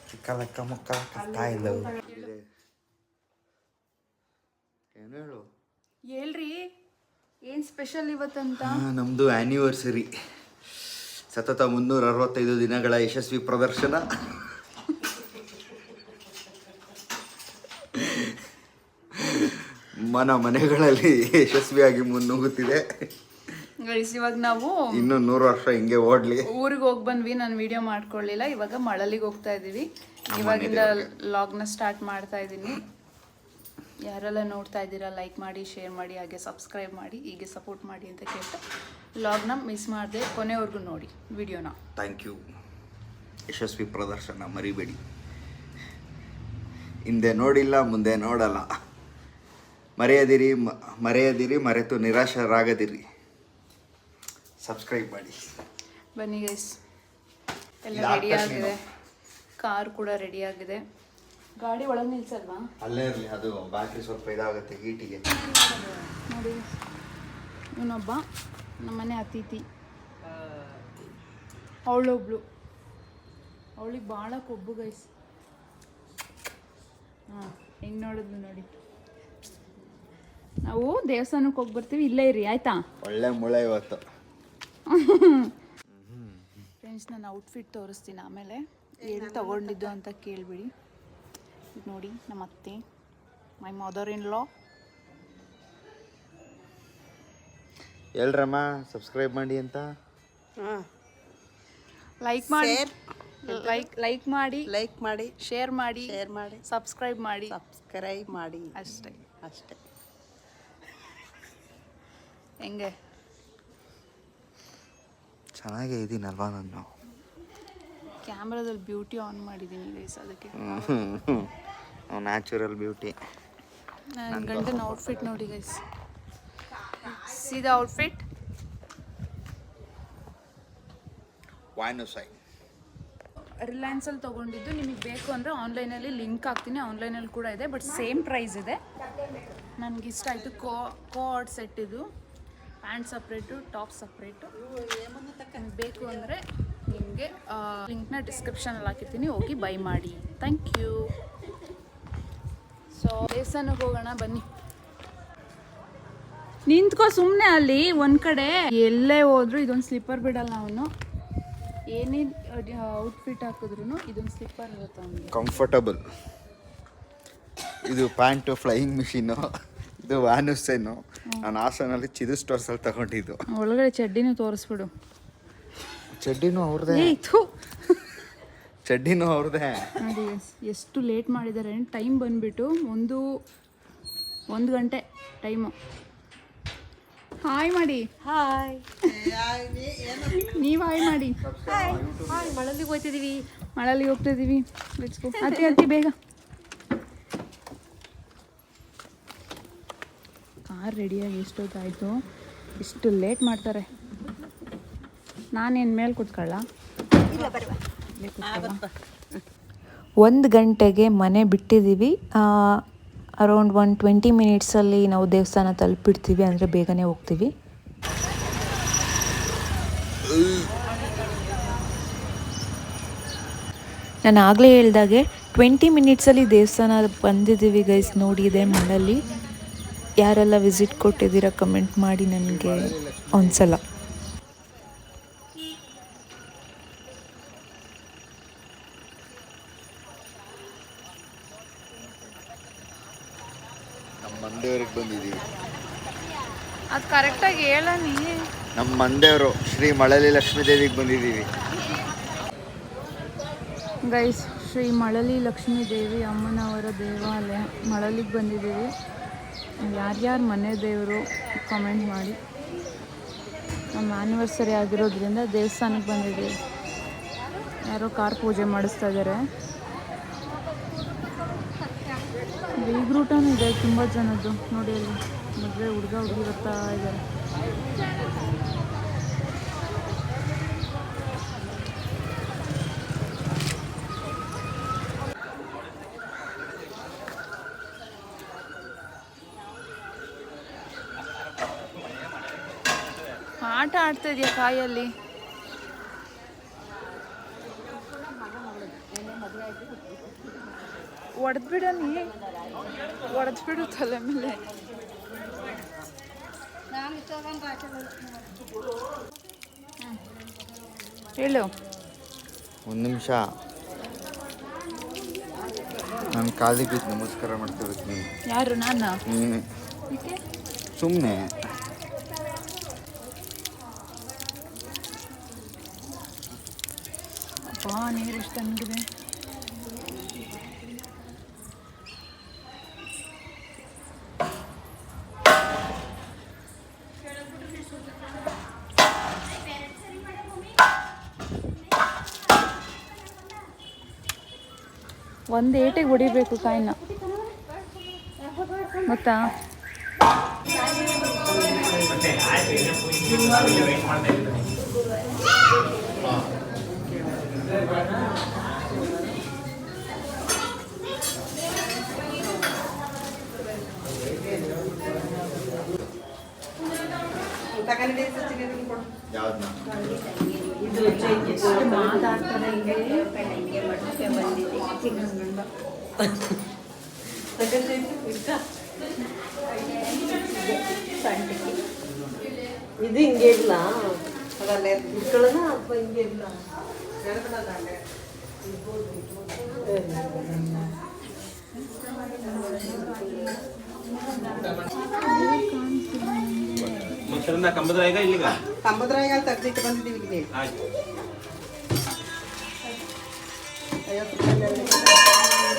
ಚಿಕ್ಕಲಕ್ಕ ಮುಕ್ಕ ತಾಯಿಲ್ಲ ಏನು ಹೇಳು ಹೇಳ್ರಿ ಏನು ಸ್ಪೆಷಲ್ ಇವತ್ತಂತ. ನಮ್ಮದು ಆ್ಯನಿವರ್ಸರಿ, ಸತತ 365 ದಿನಗಳ ಯಶಸ್ವಿ ಪ್ರದರ್ಶನ. ಮನೆಗಳಲ್ಲಿ ಯಶಸ್ವಿಯಾಗಿ ಮುನ್ನುಗ್ಗುತ್ತಿದೆ. ಇವಾಗ ನಾವು ಇನ್ನು 100 ವರ್ಷ ಹಿಂಗೆ ಓಡ್ಲಿ. ಊರಿಗೆ ಹೋಗಿ ಬಂದ್ವಿ, ನಾನು ವಿಡಿಯೋ ಮಾಡ್ಕೊಳ್ಳಿಲ್ಲ. ಇವಾಗ ಮಳಲಿಗೆ ಹೋಗ್ತಾ ಇದ್ದೀವಿ. ಇವಾಗಿಂದ ಲಾಗ್ನ ಸ್ಟಾರ್ಟ್ ಮಾಡ್ತಾ ಇದ್ದೀನಿ. ಯಾರೆಲ್ಲ ನೋಡ್ತಾ ಇದ್ದೀರಾ ಲೈಕ್ ಮಾಡಿ, ಶೇರ್ ಮಾಡಿ, ಹಾಗೆ ಸಬ್ಸ್ಕ್ರೈಬ್ ಮಾಡಿ, ಹೀಗೆ ಸಪೋರ್ಟ್ ಮಾಡಿ ಅಂತ ಕೇಳ್ತಾ ಲಾಗ್ನ ಮಿಸ್ ಮಾಡದೆ ಕೊನೆವರೆಗೂ ನೋಡಿ ವಿಡಿಯೋನ. Thank you. ಯಶಸ್ವಿ ಪ್ರದರ್ಶನ ಮರಿಬೇಡಿ. ಹಿಂದೆ ನೋಡಿಲ್ಲ, ಮುಂದೆ ನೋಡಲ್ಲ. ಮರೆಯದಿರಿ, ಮರೆತು ನಿರಾಶರಾಗದಿರಿ. ಸಬ್ಸ್ಕ್ರೈಬ್ ಮಾಡಿ. ಬನ್ನಿ ಗೈಸ್, ಎಲ್ಲ ರೆಡಿ ಆಗಿದೆ. ಕಾರ್ ಕೂಡ ರೆಡಿ ಆಗಿದೆ. ಗಾಡಿ ಒಳಗೆ ನಿಲ್ಸಲ್ವಾ? ಅಲ್ಲೇ ಇರಲಿ, ಅದು ಬ್ಯಾಟ್ರಿ ಸ್ವಲ್ಪ ಇದಾಗುತ್ತೆ ಹೀಟಿಗೆ. ನೋಡಿ, ಇವನೊಬ್ಬ ನಮ್ಮನೆ ಅತಿಥಿ. ಅವಳೊಬ್ಳು, ಅವಳಿಗೆ ಭಾಳ ಕೊಬ್ಬು ಗೈಸ್. ಹಾಂ, ಹೆಂಗೆ ನೋಡಿದ್ಲು ನೋಡಿ. ನಾವು ದೇವಸ್ಥಾನಕ್ಕೆ ಹೋಗಿ ಬರ್ತೀವಿ, ಇಲ್ಲೇ ಇರಿ ಆಯ್ತಾ? ಒಳ್ಳೆ ಮುಳೆ ಇವತ್ತು. ಫ್ರೆಂಡ್ಸ್, ನಾನು ಔಟ್ಫಿಟ್ ತೋರಿಸ್ತೀನಿ ಆಮೇಲೆ. ಎಲ್ಲಿ ತಗೊಂಡಿದ್ದು ಅಂತ ಕೇಳಿಬಿಡಿ. ನೋಡಿ, ನಮ್ಮ ಅತ್ತೆ, my mother in law. ಹೇಳ್ರಮ್ಮ subscribe ಮಾಡಿ ಅಂತ. ಲೈಕ್ ಮಾಡಿ, ಲೈಕ್ ಮಾಡಿ, ಶೇರ್ ಮಾಡಿ, ಸಬ್ಸ್ಕ್ರೈಬ್ ಮಾಡಿ ಅಷ್ಟೇ. ಹೆಂಗೆ ಚೆನ್ನಾಗೇ ಇದ್ದೀನಲ್ವಾ ನಾನು? ಕ್ಯಾಮ್ರಾದಲ್ಲಿ ಬ್ಯೂಟಿ ಆನ್ ಮಾಡಿದ್ದೀನಿ ಗೈಸ್, ಅದಕ್ಕೆ. Natural beauty. ನನ್ನ ಗಂಡನ ಔಟ್ಫಿಟ್ ನೋಡಿ ಗೈಸ್. See the outfit. ರಿಲಯನ್ಸಲ್ಲಿ ತೊಗೊಂಡಿದ್ದು. ನಿಮಗೆ ಬೇಕು ಅಂದರೆ ಆನ್ಲೈನಲ್ಲಿ ಲಿಂಕ್ ಹಾಕ್ತೀನಿ, ಆನ್ಲೈನಲ್ಲಿ ಕೂಡ ಇದೆ, ಬಟ್ ಸೇಮ್ ಪ್ರೈಸ್ ಇದೆ. ನನಗೆ ಇಷ್ಟ ಆಯಿತು. ಕೋಆರ್ಡ್ ಸೆಟ್ ಇದು. Pant separate, top separate. ಬೇಕು ಅಂದರೆ ನಿಮಗೆ ಲಿಂಕ್ನ ಡಿಸ್ಕ್ರಿಪ್ಷನಲ್ಲಿ ಹಾಕಿರ್ತೀನಿ, ಹೋಗಿ ಬೈ ಮಾಡಿ. Thank you. ಸೊ ದೇವಸ್ಥಾನಕ್ಕೆ ಹೋಗೋಣ ಬನ್ನಿ. ನಿಂತ್ಕೋ ಸುಮ್ಮನೆ ಅಲ್ಲಿ ಒಂದು ಕಡೆ. ಎಲ್ಲೇ ಹೋದ್ರು ಇದೊಂದು ಸ್ಲಿಪ್ಪರ್ ಬಿಡಲ್ಲ ಅವನು. ಏನೇ ಔಟ್ಫಿಟ್ ಹಾಕಿದ್ರು ಇದೊಂದು ಸ್ಲಿಪ್ಪರ್ ಇರುತ್ತೆ ಅವನಿಗೆ. ಕಂಫರ್ಟಬಲ್. ಇದು ಪ್ಯಾಂಟು ಫ್ಲೈಯಿಂಗ್ ಮಿಷಿನು, ಇದು ವ್ಯಾನುಸೇನು. ನಾನು ಹಾಸನಲ್ಲಿ ಚಿದು ಸ್ಟೋರ್ಸಲ್ಲಿ ತಗೊಂಡಿದ್ದು. ಒಳಗಡೆ ಚಡ್ಡಿನೂ ತೋರಿಸ್ಬಿಡು. ಚಡ್ಡಿನೂ ಅವ್ರದ್ದೇ. ಚಡ್ಡಿನೂ ಅವ್ರದ್ದೇ. ನೋಡಿ ಎಷ್ಟು ಲೇಟ್ ಮಾಡಿದ್ದಾರೆ. ಟೈಮ್ ಬಂದುಬಿಟ್ಟು 1 ಗಂಟೆ ಟೈಮು. ಹಾಯ್ ಮಾಡಿ. ಹಾಯ್. ನೀವು ಹಾಯ್ ಮಾಡಿ. ಮಳಲಿಗೆ ಹೋಗ್ತಿದ್ದೀವಿ. Let's go. ಅತಿ ಬೇಗ. ಕಾರ್ ರೆಡಿಯಾಗಿ ಎಷ್ಟೊತ್ತಾಯಿತು. ಇಷ್ಟು ಲೇಟ್ ಮಾಡ್ತಾರೆ. ನಾನೇನು ಮೇಲೆ ಕೂತ್ಕೊಳ್ಳ? 1 ಗಂಟೆಗೆ ಮನೆ ಬಿಟ್ಟಿದ್ದೀವಿ. ಅರೌಂಡ್ 120 ಮಿನಿಟ್ಸಲ್ಲಿ ನಾವು ದೇವಸ್ಥಾನ ತಲುಪಿಡ್ತೀವಿ, ಅಂದರೆ ಬೇಗನೆ ಹೋಗ್ತೀವಿ. ನಾನು ಆಗಲೇ ಹೇಳ್ದಾಗೆ 20 ಮಿನಿಟ್ಸಲ್ಲಿ ದೇವಸ್ಥಾನ ಬಂದಿದ್ದೀವಿ ಗೈಸ್. ನೋಡಿದೆ ಮಳಲಿ. ಯಾರೆಲ್ಲ ವಿಸಿಟ್ ಕೊಟ್ಟಿದ್ದೀರಾ ಕಮೆಂಟ್ ಮಾಡಿ ನನಗೆ ಒಂದ್ಸಲ. ನಮ್ಮ ಮಂದೇವ್ರಿಗೆ ಬಂದಿದ್ದೀವಿ. ಅದು ಕರೆಕ್ಟಾಗಿ ಹೇಳ ನೀ. ನಮ್ಮ ಮಂದೇವರು ಶ್ರೀ ಮಳಲಿ ಲಕ್ಷ್ಮೀ ದೇವಿಗೆ ಬಂದಿದ್ದೀವಿ ಗೈಸ್. ಶ್ರೀ ಮಳಲಿ ಲಕ್ಷ್ಮೀ ದೇವಿ ಅಮ್ಮನವರ ದೇವಾಲಯ ಮಳಲಿಗೆ ಬಂದಿದ್ದೀವಿ. ಯಾರ್ಯಾರು ಮನೆ ದೇವರು ಕಮೆಂಟ್ ಮಾಡಿ. ನಮ್ಮ ಆ್ಯನಿವರ್ಸರಿ ಆಗಿರೋದ್ರಿಂದ ದೇವಸ್ಥಾನಕ್ಕೆ ಬಂದಿದ್ದೀವಿ. ಯಾರೋ ಕಾರ್ ಪೂಜೆ ಮಾಡಿಸ್ತಾ ಇದ್ದಾರೆ. ಬೀಗ್ ರೂಟನೂ ಇದೆ ತುಂಬ ಜನದ್ದು. ನೋಡಿ ಅಲ್ಲಿ ಮದುವೆ ಹುಡುಗಿ ಬರ್ತಾ ಇದ್ದಾರೆ. ಆಟ ಆಡ್ತಾ ಇದೆಯಾ ಕಾಯಲ್ಲಿ? ಹೊಡೆದ್ಬಿಡನಿ, ಹೊಡೆದ್ಬಿಡು ತಲೆ ಮೇಲೆ. ಹೇಳು. ಒಂದು ನಿಮಿಷ, ನಾನು ಕಾಲಿಗೆ ಬಿದ್ದು ನಮಸ್ಕಾರ ಮಾಡ್ತಿರ್ತೀನಿ. ಯಾರು? ನಾನು? ನೀನು ಸುಮ್ಮನೆ. ಅಪ್ಪ ನೀರು ಎಷ್ಟು ತಣ್ಣಗಿದೆ. ಒಂದು ಏಟಿಗೆ ಹೊಡಿಬೇಕು ಕಾಯಿನ, ಗೊತ್ತಾ? ಇದು ಹಿಂಗೆ ಇಲ್ಲ, ಅದಲ್ಲೇ ಇಟ್ಕೊಳ್ಳೋಣ ಅಥವಾ ಹಿಂಗೆ ಇಲ್ಲ. ಕಂಬದ್ರಾಗ ಇಲ್ಲಿಗ ಕಂಬದ್ರಾಗ ತೆಗ್ದಿಟ್ಟು ಬಂದಿದ್ದೀವಿ ಇಲ್ಲಿ.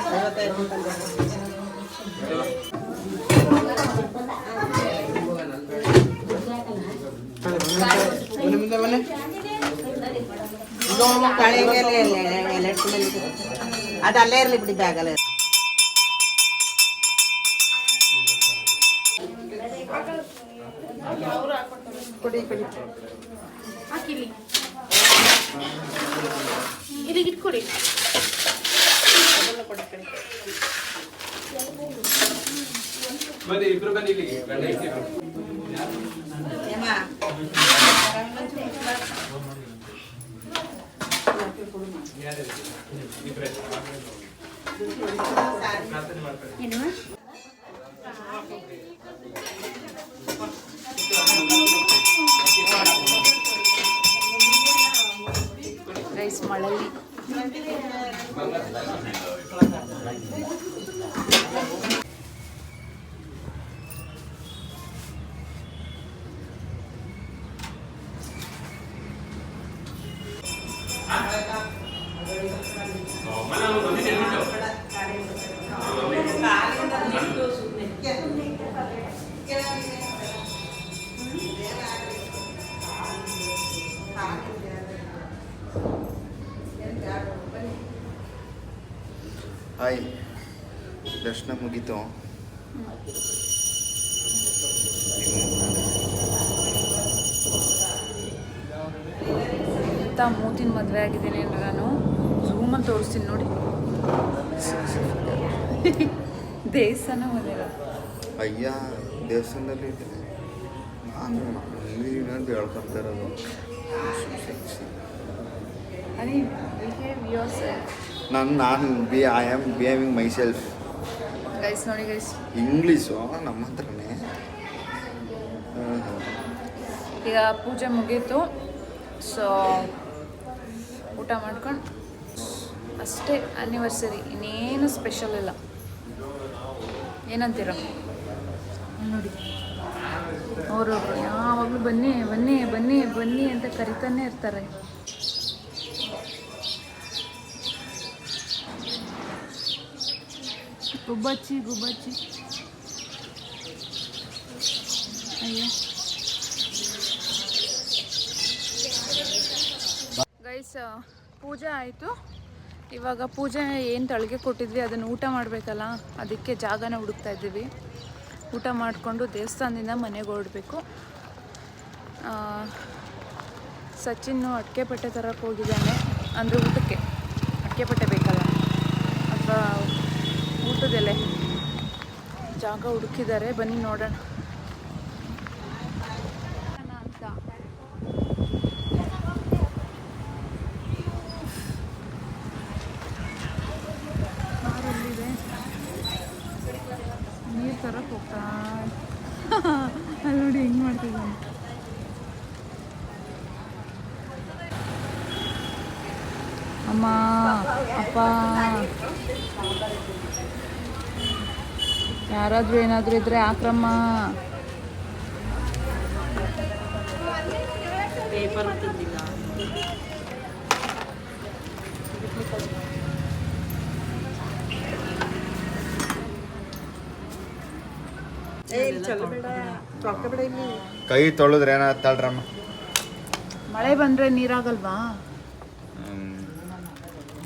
50 ರೂಪಾಯಿ 55 ಅದು ಅಲ್ಲೇ ಇರಲಿ ಬಿಡಿ, ಬ್ಯಾಗಲ್ಲೇ ಕೊಡಿ ಕೊಡಿ. ಹಾಕಿಲಿ, ಇಲ್ಲಿಗೆ ಇಟ್ಕೊಡಿ. ಇಬ್ರು ಬನ್ನಿ ಇಲ್ಲಿಗೆ. ರೈಸ್ ಮಳಲಿ ಹಾಯ್, ದರ್ಶನ ಮುಗೀತು. ಮೂತಿನ ಮದುವೆ ಆಗಿದ್ದೀನಿ ಅಂದರೆ ನಾನು ಝೂಮಲ್ಲಿ ತೋರಿಸ್ತೀನಿ ನೋಡಿ. ದೇವಸ್ಥಾನ ಮದುವೆ. ಅಯ್ಯ, ದೇವಸ್ಥಾನದಲ್ಲಿ ಇದ್ದೀನಿ ನಾನು. ನೀನಂತ ಹೇಳ್ಕೊತಾ ಇರೋದು. ನಾನು I am behaving my self. Guys ನೋಡಿ ಗೈಸ್, ಇಂಗ್ಲೀಷು ನಮ್ಮ ಹತ್ರನೇ. ಈಗ ಪೂಜೆ ಮುಗೀತು. ಸೊ ಊಟ ಮಾಡ್ಕೊಂಡು ಅಷ್ಟೇ. ಆ್ಯನಿವರ್ಸರಿ, ಇನ್ನೇನು ಸ್ಪೆಷಲ್ ಇಲ್ಲ. ಏನಂತೀರ ನೋಡಿ. ಅವರು ಯಾವಾಗಲೂ ಬನ್ನಿ ಬನ್ನಿ ಬನ್ನಿ ಬನ್ನಿ ಅಂತ ಕರಿತಾನೆ ಇರ್ತಾರೆ. ಗುಬ್ಬಚ್ಚಿ ಗುಬ್ಬಚ್ಚಿ. ಅಯ್ಯೋ ಗೈಸ್, ಪೂಜೆ ಆಯಿತು. ಇವಾಗ ಪೂಜೆ ಏನು ತಳಿಗೆ ಕೊಟ್ಟಿದ್ವಿ ಅದನ್ನು ಊಟ ಮಾಡಬೇಕಲ್ಲ, ಅದಕ್ಕೆ ಜಾಗನ ಹುಡುಕ್ತಾ ಇದ್ದೀವಿ. ಊಟ ಮಾಡಿಕೊಂಡು ದೇವಸ್ಥಾನದಿಂದ ಮನೆಗೆ ಹೊರಡಬೇಕು. ಸಚಿನ್ ಅಡಿಕೆಪಟ್ಟೆ ತರಕ್ಕೆ ಹೋಗಿದ್ದಾನೆ, ಅಂದರೆ ಊಟಕ್ಕೆ ಅಡಿಕೆಪಟ್ಟೆ ಬೇಕಲ್ಲ, ಅಥವಾ ಊಟದೆಲೆ ಜಾಗ ಹುಡುಕಿದ್ದಾರೆ. ಬನ್ನಿ ನೋಡೋಣ ಅಂತ. ಕಾರಲ್ಲಿದೆ. ಅಲ್ಲಿ ನೋಡಿ ಹೆಂಗೆ ಮಾಡ್ತಿದ್ದಾನೆ. ಅಮ್ಮ ಅಪ್ಪ ಯಾರಾದರೂ ಏನಾದರೂ ಇದ್ರೆ ಆಕ್ರಮ. ಪೇಪರ್ ತಂದಿಲ್ಲ. ಕೈ ತೊಳೆದ್ರೆ ಏನಾಗ್ತಾಳ್ರಮ್ಮ? ಮಳೆ ಬಂದರೆ ನೀರಾಗಲ್ವಾ?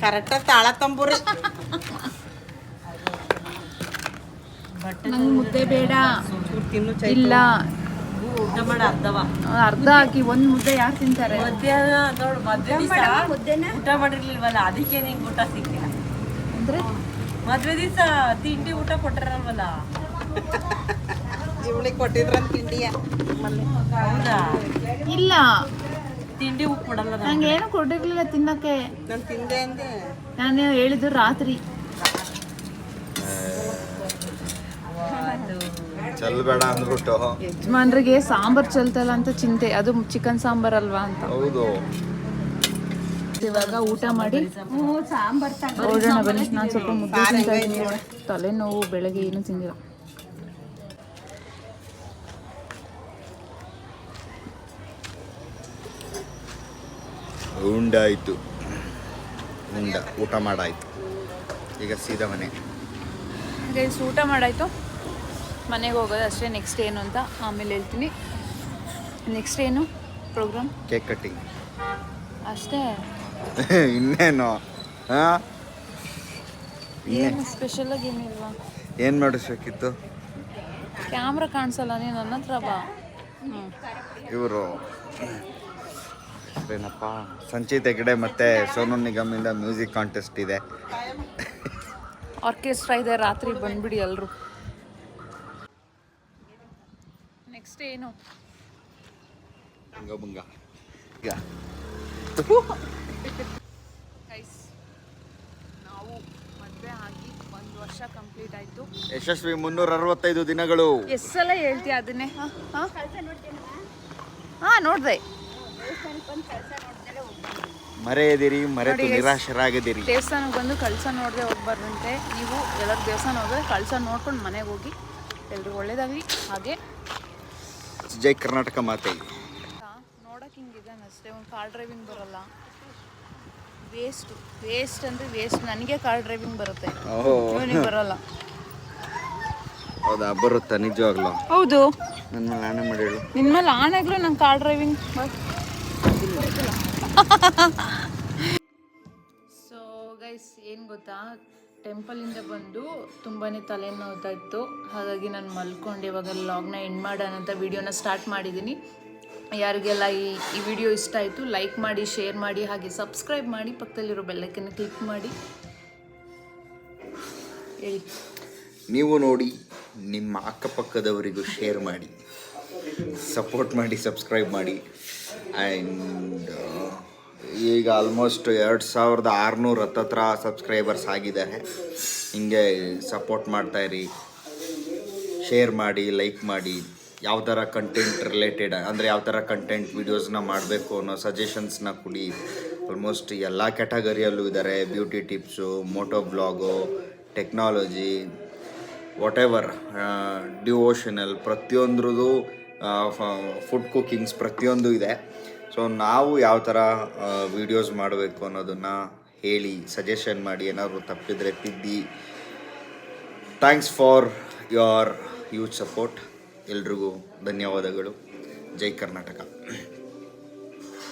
ಕರೆಕ್ಟಾಗಿ ತಾಳ ತಂಬೂರಿ. ನಂಗೆ ಮುದ್ದೆ ಬೇಡ. ಇಲ್ಲ ಊಟ ಮಾಡ ಅರ್ಧವ ಅರ್ಧ ಹಾಕಿ ಒಂದು ಮುದ್ದೆ ಯಾರು ತಿಂತಾರೆ? ಮಧ್ಯಾಹ್ನ ನೋಡು ಮದ್ವೆ ದಿವಸ ಊಟ ಮಾಡಿರ್ಲಿಲ್ವಲ್ಲ, ಅದಕ್ಕೆ ನಿಂಗೆ ಊಟ ಸಿಕ್ಕಿಲ್ಲ. ಅಂದರೆ ಮದ್ವೆ ದಿವಸ ತಿಂಡಿ ಊಟ ಕೊಟ್ಟಿರಲ್ವಲ್ಲ, ಇವಳಿಗೆ ಕೊಟ್ಟಿದ್ರ ತಿಂಡಿಯ. ಹೌದಾ? ಇಲ್ಲ, ತಿಂಡಿ ಉಪ್ಪು ಕೊಡಲ್ಲ. ನಂಗೆ ಏನು ಕೊಟ್ಟಿರ್ಲಿಲ್ಲ ತಿನ್ನಕ್ಕೆ. ನಾನು ತಿಂದೆ ಅಂದೆ. ನಾನು ಹೇಳಿದ್ದು ರಾತ್ರಿ. ಚೆಲ್ಬೇಡ ಅಂದ್ಬಿಟ್ಟು. ಯಜಮಾನ್ರಿಗೆ ಸಾಂಬಾರು ಚೆಲ್ತಲ್ಲ ಅಂತ ಚಿಂತೆ. ಅದು ಚಿಕನ್ ಸಾಂಬಾರ್ ಅಲ್ವಾ ಅಂತ. ಹೌದು. ಇವಾಗ ಊಟ ಮಾಡಿ ಹೊರಡೋಣ ಬನ್ನಿ. ನಾನು ಸ್ವಲ್ಪ ಮುದ್ದೆ ತಿಂತಾ ಇದ್ದೀನಿ. ತಲೆನೋವು, ಬೆಳಗ್ಗೆ ಏನು ತಿಂದಿಲ್ಲ. ಉಂಡಾಯಿತು, ಊಟ ಮಾಡಾಯಿತು. ಈಗ ಸೀದಾ ಮನೆ. ಗೈಸ್ ಊಟ ಮಾಡಾಯಿತು, ಮನೆಗೆ ಹೋಗೋದು ಅಷ್ಟೇ. ನೆಕ್ಸ್ಟ್ ಏನು ಅಂತ ಆಮೇಲೆ ಹೇಳ್ತೀನಿ. ನೆಕ್ಸ್ಟ್ ಏನು ಪ್ರೋಗ್ರಾಮ್? ಕೇಕ್ ಕಟ್ಟಿಂಗ್ ಅಷ್ಟೇ. ಇನ್ನೇನು? ಹಾಂ, ಏನು ಸ್ಪೆಷಲಾಗಿ ಏನಿಲ್ವಾ? ಏನು ಮಾಡಿಸ್ಬೇಕಿತ್ತು? ಕ್ಯಾಮ್ರಾ ಕಾಣಿಸಲ್ಲ, ನೀನು ನನ್ನ ಹತ್ರ ಬಾ. ಇವರು ಏನಪ್ಪ, ಸಂಚಿತ್ ಹೆಗ್ಡೆ ಮತ್ತು ಸೋನು ನಿಗಮಿಂದ ಮ್ಯೂಸಿಕ್ ಕಾಂಟೆಸ್ಟ್ ಇದೆ. ಆರ್ಕೆಸ್ಟ್ರಾ ಇದೆ, ರಾತ್ರಿ ಬಂದ್ಬಿಡಿ ಎಲ್ಲರೂ. ನೆಕ್ಸ್ಟ್ ಏನು? ಬಂಗ ಈಗ ಗೈಸ್, ನಾವು ಮದುವೆ ಆಗಿ 1 ವರ್ಷ ಕಂಪ್ಲೀಟ್ ಆಯಿತು. ಯಶಸ್ವಿ 365 ದಿನಗಳು. ಎಷ್ಟು ಸಲ ಹೇಳ್ತೀಯ ಅದನ್ನೇ? ಹಾಂ ನೋಡಿದೆ. ಮರೆಯದಿರಿ, ಮರೆತು ನಿರಾಶರಾಗದಿರಿ. ದೇವಸ್ಥಾನಕ್ಕೆ ಬಂದು ಕಳಸ ನೋಡದೆ ಹೋಗ್ಬಾರ್ದಂತೆ. ನೀವು ಎಲ್ಲರೂ ದೇವಸ್ಥಾನ ಹೋದ್ರೆ ಕಳಸ ನೋಡ್ಕೊಂಡು ಮನೆಗೆ ಹೋಗಿ. ಎಲ್ರು ಒಳ್ಳೇದಾಗಲಿ. ಹಾಗೆ ಜೈ ಕರ್ನಾಟಕ ಮಾತೆ. ನೋಡೋಕೆ ಹಿಂಗಿದ್ದಾನೆ ಅಷ್ಟೇ. ಒಂದು ಕಾರ್ ಡ್ರೈವಿಂಗ್ ಬರಲ್ಲ. ವೇಸ್ಟ್ ಅಂದರೆ ವೇಸ್ಟ್. ನನಗೆ ಕಾರ್ ಡ್ರೈವಿಂಗ್ ಬರುತ್ತೆ, ಇವನಿಗೆ ಬರಲ್ಲ. ಹೌದಾ? ಬರುತ್ತಾ ನಿಜವಾಗ್ಲೂ? ಹೌದು. ನನ್ನ ಮೇಲೆ ಆಣೆ ಮಾಡಿ ಹೇಳು. ನಿನ್ನ ಮೇಲೆ ಆಣೆಗಳು ನಂಗೆ ಕಾರ್ ಡ್ರೈವಿಂಗ್ ಸೊ ಗೈಸ್, ಏನು ಗೊತ್ತಾ, ಟೆಂಪಲಿಂದ ಬಂದು ತುಂಬಾ ತಲೆನೋವ್ತಾ ಇತ್ತು. ಹಾಗಾಗಿ ನಾನು ಮಲ್ಕೊಂಡು ಇವಾಗ ಲಾಗ್ನ ಎಂಡ್ ಮಾಡೋಣ ಅಂತ ವಿಡಿಯೋನ ಸ್ಟಾರ್ಟ್ ಮಾಡಿದ್ದೀನಿ. ಯಾರಿಗೆಲ್ಲ ಈ ವಿಡಿಯೋ ಇಷ್ಟ ಆಯಿತು ಲೈಕ್ ಮಾಡಿ, ಶೇರ್ ಮಾಡಿ, ಹಾಗೆ ಸಬ್ಸ್ಕ್ರೈಬ್ ಮಾಡಿ, ಪಕ್ಕದಲ್ಲಿರೋ ಬೆಲ್ಲೈಕನ್ನ ಕ್ಲಿಕ್ ಮಾಡಿ. ಹೇಳಿ. ನೀವು ನೋಡಿ ನಿಮ್ಮ ಅಕ್ಕಪಕ್ಕದವರಿಗೂ ಶೇರ್ ಮಾಡಿ, ಸಪೋರ್ಟ್ ಮಾಡಿ, ಸಬ್ಸ್ಕ್ರೈಬ್ ಮಾಡಿ. ಆ್ಯಂಡ್ ಈಗ ಆಲ್ಮೋಸ್ಟ್ 2600 ಹತ್ತತ್ರ ಸಬ್ಸ್ಕ್ರೈಬರ್ಸ್ ಆಗಿದ್ದಾರೆ. ಹಿಂಗೆ ಸಪೋರ್ಟ್ ಮಾಡ್ತಾಯಿರಿ, ಶೇರ್ ಮಾಡಿ, ಲೈಕ್ ಮಾಡಿ. ಯಾವ ಥರ ಕಂಟೆಂಟ್ ರಿಲೇಟೆಡ್ ಅಂದರೆ ಯಾವ ಥರ ಕಂಟೆಂಟ್ ವೀಡಿಯೋಸ್ನ ಮಾಡಬೇಕು ಅನ್ನೋ ಸಜೆಷನ್ಸ್ನ ಕೊಡಿ. ಆಲ್ಮೋಸ್ಟ್ ಎಲ್ಲ ಕ್ಯಾಟಗರಿಯಲ್ಲೂ ಇದ್ದಾರೆ. Beauty tips, moto blog, technology, whatever, devotional, ಪ್ರತಿಯೊಂದ್ರದ್ದು, ಫುಡ್ ಕುಕ್ಕಿಂಗ್ಸ್ ಪ್ರತಿಯೊಂದು ಇದೆ. ಸೊ ನಾವು ಯಾವ ಥರ ವೀಡಿಯೋಸ್ ಮಾಡಬೇಕು ಅನ್ನೋದನ್ನು ಹೇಳಿ, ಸಜೆಷನ್ ಮಾಡಿ. ಏನಾದರೂ ತಪ್ಪಿದರೆ ತಿದ್ದಿ. Thanks for your huge support. ಎಲ್ರಿಗೂ ಧನ್ಯವಾದಗಳು. ಜೈ ಕರ್ನಾಟಕ.